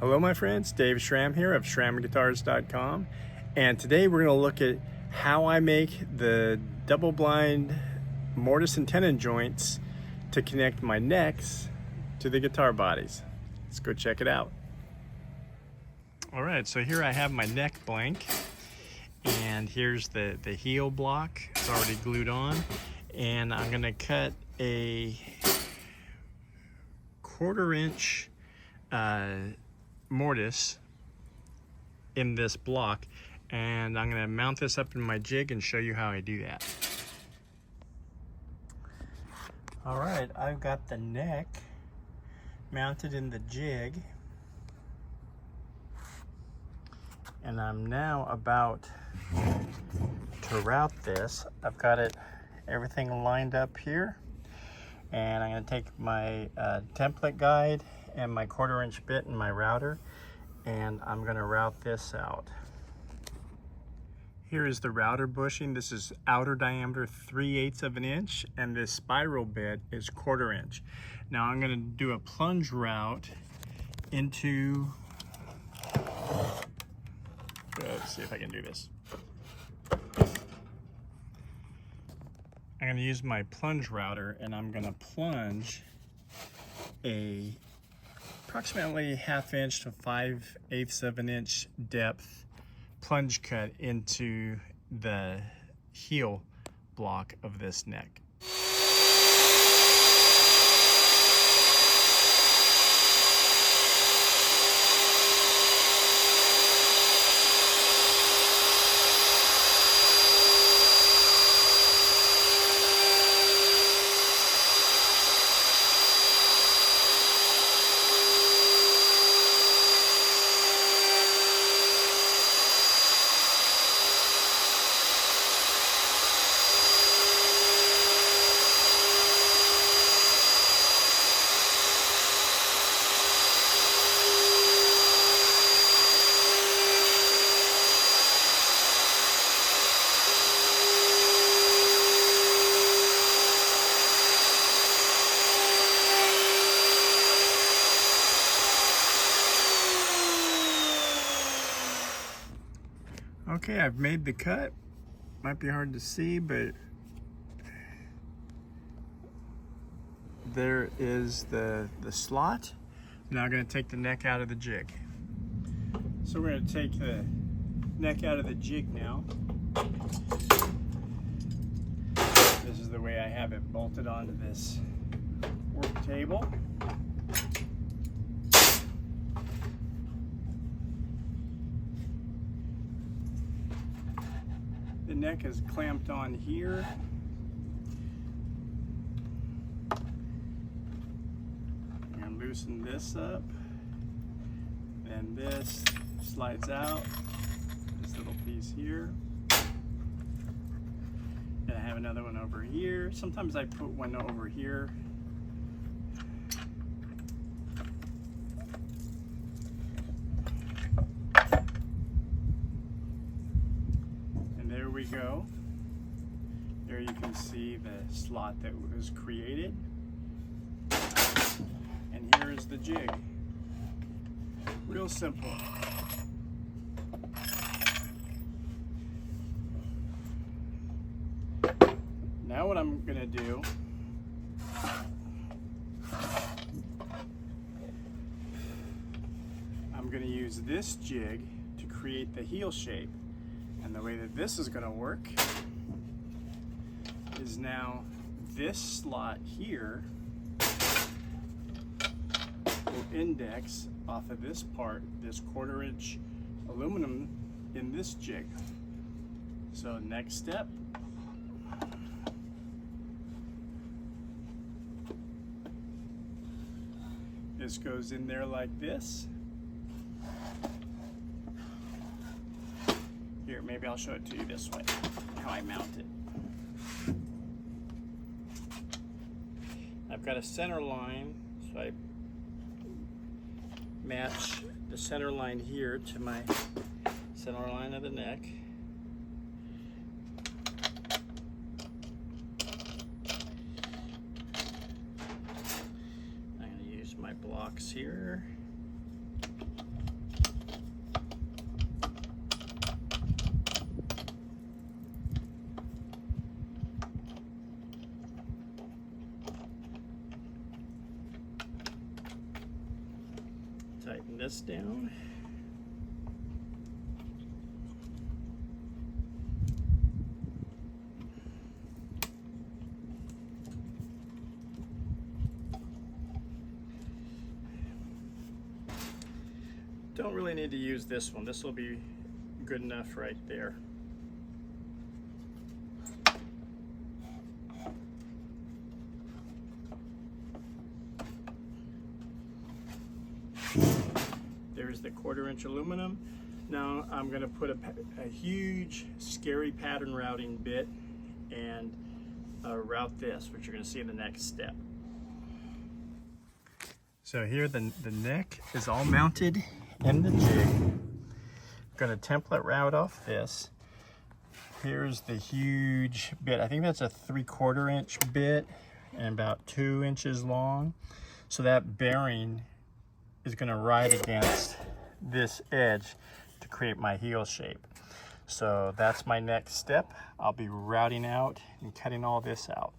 Hello my friends, Dave Schramm here of ShrammGuitars.com, and today we're going to look at how I make the double blind mortise and tenon joints to connect my necks to the guitar bodies. Let's go check it out. Alright, so here I have my neck blank, and here's the heel block. It's already glued on, and I'm going to cut a 1/4 inch mortise in this block, and I'm going to mount this up in my jig and show you how I do that. Alright, I've got the neck mounted in the jig, and I'm now about to route this. I've got everything lined up here, and I'm going to take my template guide and my 1/4 inch bit and my router, and I'm going to route this out. Here is the router bushing. This is outer diameter 3/8 of an inch, and this spiral bit is 1/4 inch. Now I'm going to do a plunge route into, let's see if I can do this. I'm going to use my plunge router, and I'm going to plunge a approximately 1/2 inch to 5/8 of an inch depth plunge cut into the heel block of this neck. Okay, I've made the cut. Might be hard to see, but there is the slot. Now I'm going to take the neck out of the jig. So we're going to take the neck out of the jig now. This is the way I have it bolted onto this work table. The neck is clamped on here. I'm going to loosen this up, and this slides out, this little piece here. And I have another one over here. Sometimes I put one over here. There we go. There you can see the slot that was created. And here is the jig. Real simple. Now what I'm going to do, I'm going to use this jig to create the heel shape. And the way that this is going to work is now this slot here will index off of this part, this 1/4 inch aluminum in this jig. So next step, this goes in there like this. Here, maybe I'll show it to you this way, how I mount it. I've got a center line, so I match the center line here to my center line of the neck. I'm going to use my blocks here. tighten this down. Don't really need to use this one. This will be good enough right there. There's the 1/4 inch aluminum. Now I'm going to put a huge scary pattern routing bit and route this, which you're going to see in the next step. So here the neck is all mounted in the jig. I'm going to template route off this. Here's the huge bit. I think that's a 3/4 inch bit and about 2 inches long. So that bearing is going to ride against this edge to create my heel shape. So that's my next step. I'll be routing out and cutting all this out.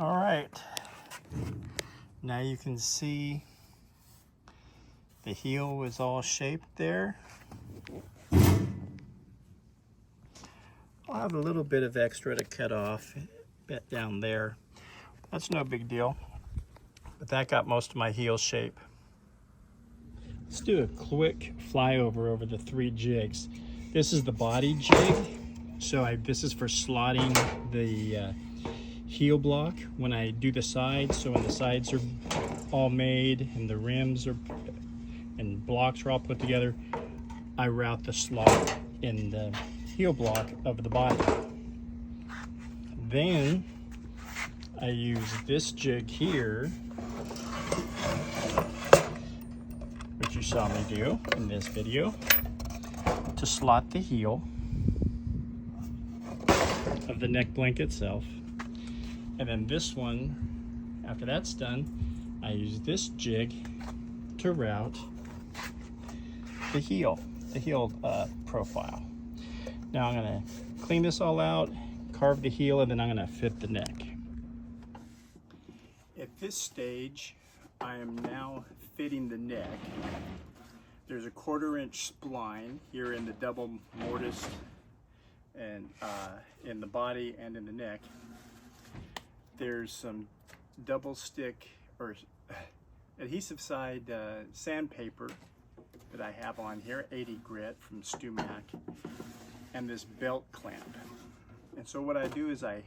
All right, now you can see the heel was all shaped there. I'll have a little bit of extra to cut off, bit down there. That's no big deal, but that got most of my heel shape. Let's do a quick flyover over the 3 jigs. This is the body jig, so this is for slotting the heel block when I do the sides. So when the sides are all made and the rims and blocks are all put together, I route the slot in the heel block of the body. Then I use this jig here, which you saw me do in this video, to slot the heel of the neck blank itself. And then this one, after that's done, I use this jig to route the heel profile. Now I'm gonna clean this all out, carve the heel, and then I'm gonna fit the neck. At this stage, I am now fitting the neck. there's a 1/4" spline here in the double mortise and in the body and in the neck. There's some double stick or adhesive side sandpaper that I have on here, 80 grit from StuMac, and this belt clamp. And so what I do is I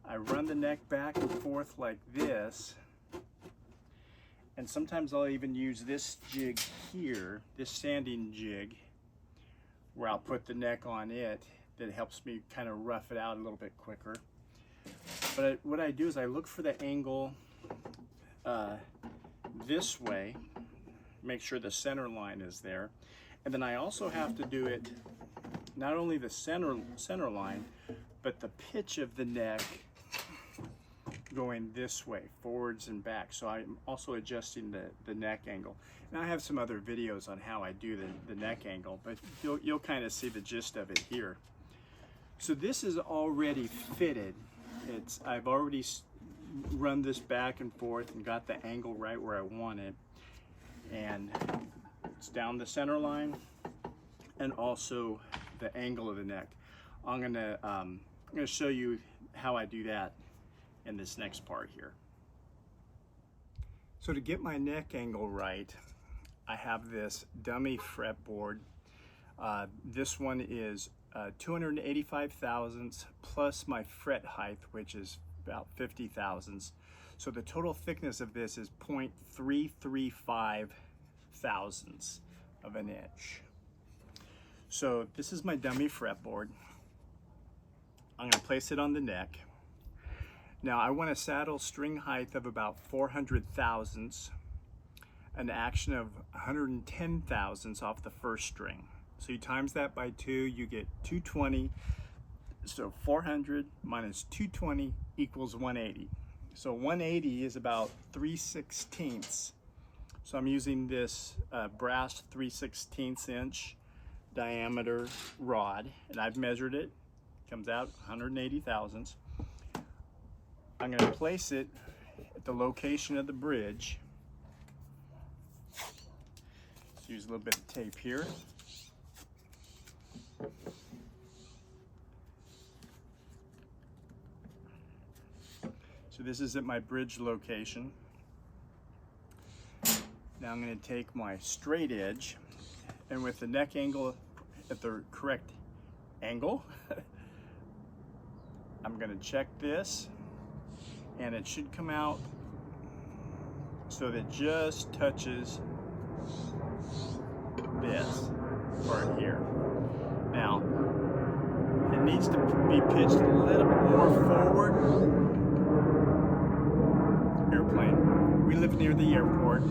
run the neck back and forth like this, and sometimes I'll even use this jig here, this sanding jig, where I'll put the neck on it. That helps me kind of rough it out a little bit quicker. But what I do is I look for the angle this way, make sure the center line is there, and then I also have to do it not only the center line, but the pitch of the neck going this way, forwards and back. So I'm also adjusting the neck angle. And I have some other videos on how I do the neck angle, but you'll kind of see the gist of it here. So this is already fitted. I've already run this back and forth and got the angle right where I want it. And it's down the center line and also the angle of the neck. I'm gonna show you how I do that in this next part here. So to get my neck angle right, I have this dummy fretboard. This one is 285 thousandths plus my fret height, which is about 50 thousandths. So the total thickness of this is 0.335 thousandths of an inch. So this is my dummy fretboard. I'm going to place it on the neck. Now I want a saddle string height of about 400 thousandths, an action of 110 thousandths off the first string. So you times that by 2, you get 220. So 400 minus 220 equals 180. So 180 is about 3/16. So I'm using this brass 3/16 inch diameter rod, and I've measured it. Comes out 180 thousandths. I'm going to place it at the location of the bridge. Let's use a little bit of tape here. So this is at my bridge location. Now I'm going to take my straight edge, and with the neck angle at the correct angle, I'm going to check this, and it should come out so that it just touches this part here. Now, it needs to be pitched a little bit more forward. Airplane. We live near the airport.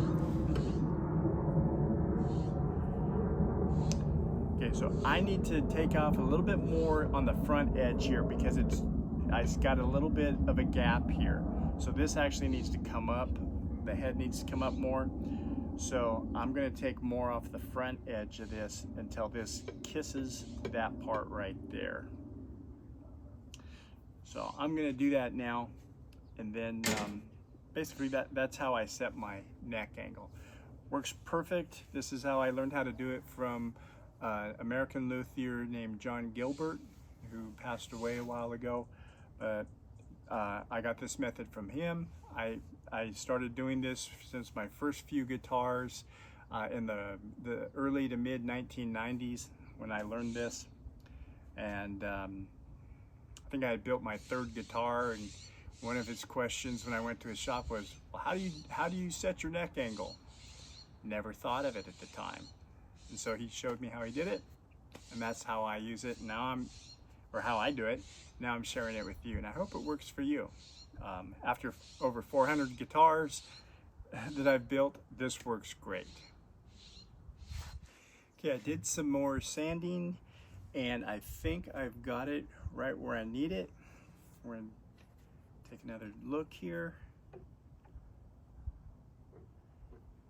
Okay, so I need to take off a little bit more on the front edge here because it's got a little bit of a gap here. So this actually needs to come up. The head needs to come up more. So I'm going to take more off the front edge of this until this kisses that part right there. So I'm going to do that now, and then basically that's how I set my neck angle. Works perfect. This is how I learned how to do it from an American luthier named John Gilbert, who passed away a while ago. But I got this method from him. I started doing this since my first few guitars in the early to mid 1990s when I learned this. And I think I had built my third guitar, and one of his questions when I went to his shop was, well, how do you set your neck angle? Never thought of it at the time. And so he showed me how he did it, and that's how I use it now. How I do it. Now I'm sharing it with you, and I hope it works for you. After over 400 guitars that I've built, this works great. Okay, I did some more sanding, and I think I've got it right where I need it. We're going to take another look here.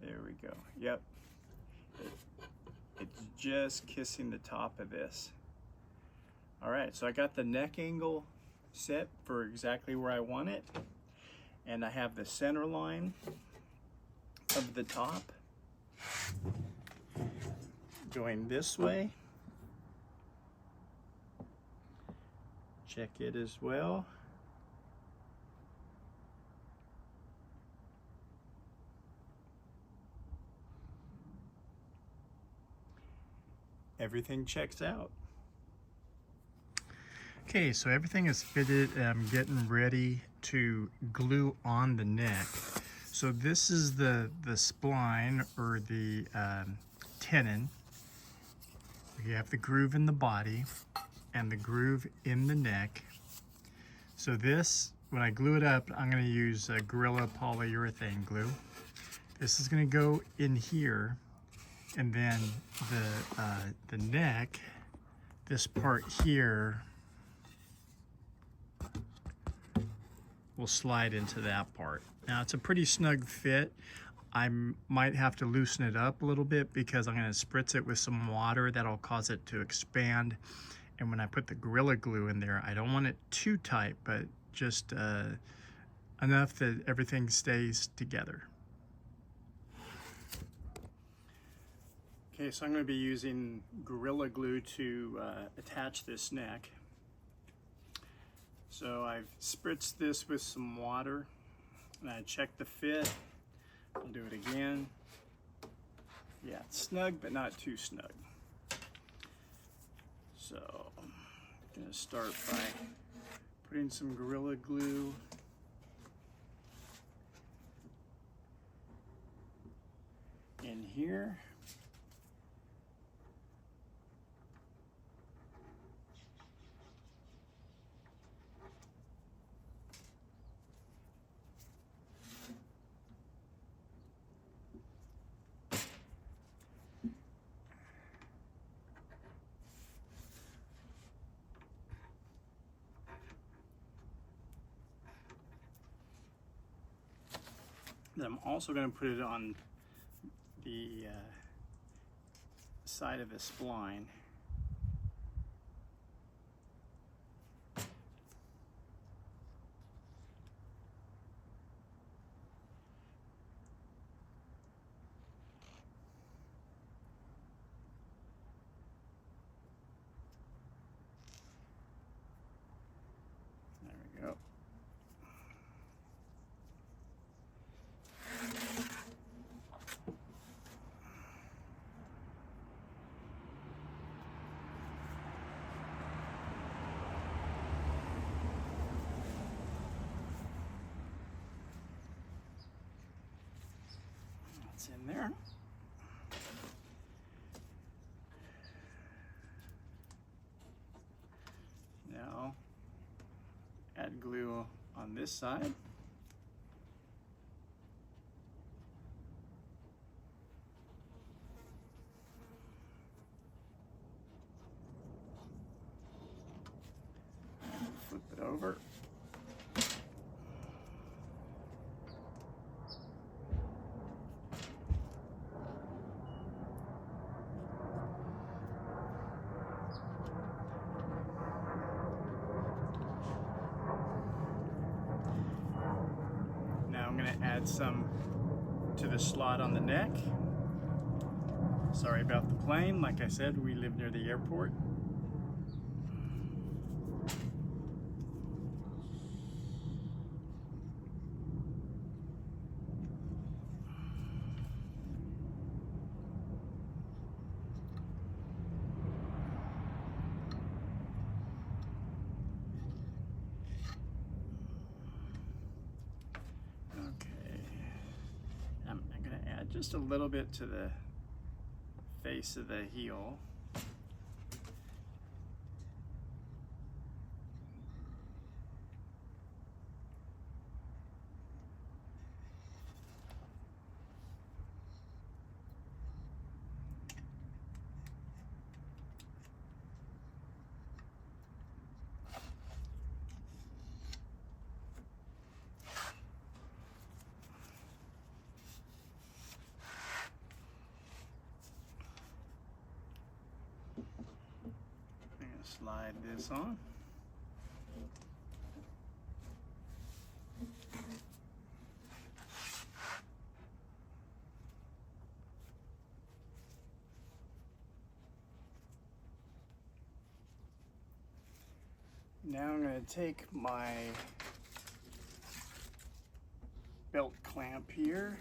There we go. Yep. It's just kissing the top of this. All right, so I got the neck angle set for exactly where I want it, and I have the center line of the top. going this way. Check it as well. Everything checks out. Okay, so everything is fitted and I'm getting ready to glue on the neck. So this is the spline or the tenon. You have the groove in the body and the groove in the neck. So this, when I glue it up, I'm going to use Gorilla polyurethane glue. This is going to go in here, and then the neck, this part here, will slide into that part. Now it's a pretty snug fit. I might have to loosen it up a little bit because I'm going to spritz it with some water that'll cause it to expand. And when I put the Gorilla Glue in there, I don't want it too tight, but just enough that everything stays together. Okay, so I'm going to be using Gorilla Glue to attach this neck. So I've spritzed this with some water and I checked the fit. I'll do it again. Yeah, it's snug, but not too snug. So I'm gonna start by putting some Gorilla Glue in here. Then I'm also going to put it on the side of the spline. There we go. That's in there. Now add glue on this side. Flip it over. Now I'm going to add some to the slot on the neck. Sorry about the plane. Like I said, we live near the airport. Just a little bit to the face of the heel. Slide this on. Now I'm going to take my belt clamp here.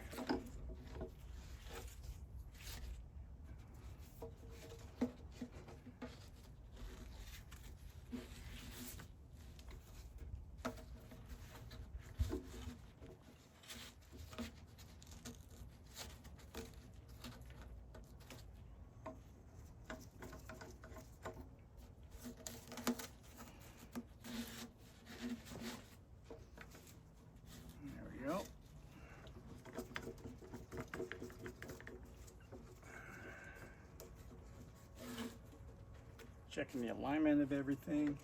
Checking the alignment of everything.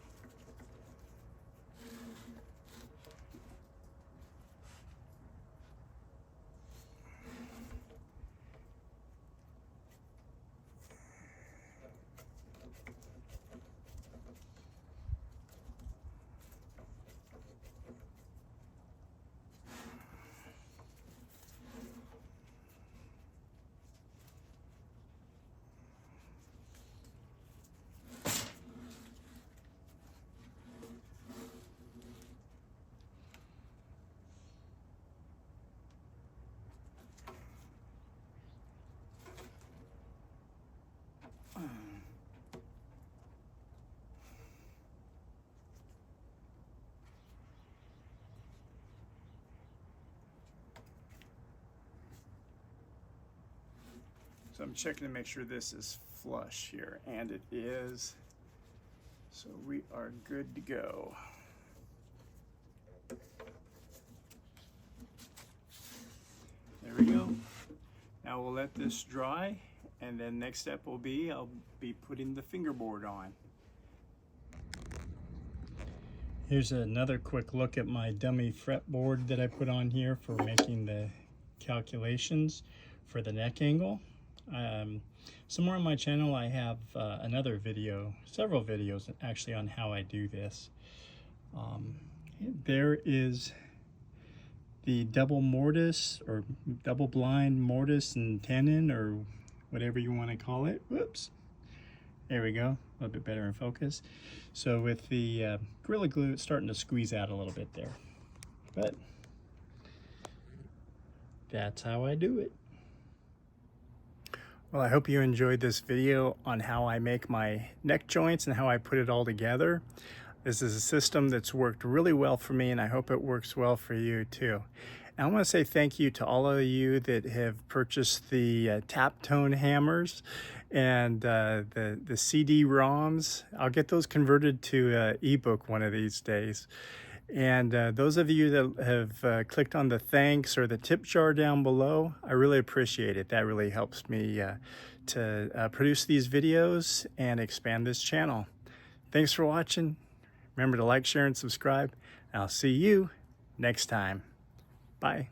So I'm checking to make sure this is flush here, and it is. So we are good to go. There we go. Now we'll let this dry, and then next step will be I'll be putting the fingerboard on. Here's another quick look at my dummy fretboard that I put on here for making the calculations for the neck angle. Somewhere on my channel I have another video, several videos actually, on how I do this. There is the double mortise or double blind mortise and tenon, or whatever you want to call it. Whoops. There we go, a little bit better in focus. So with the Gorilla Glue, it's starting to squeeze out a little bit there. But that's how I do it. Well, I hope you enjoyed this video on how I make my neck joints and how I put it all together. This is a system that's worked really well for me, and I hope it works well for you too. And I want to say thank you to all of you that have purchased the tap tone hammers and the CD-ROMs. I'll get those converted to ebook one of these days. And those of you that have clicked on the thanks or the tip jar down below, I really appreciate it. That really helps me to produce these videos and expand this channel. Thanks for watching. Remember to like, share, and subscribe. I'll see you next time. Bye.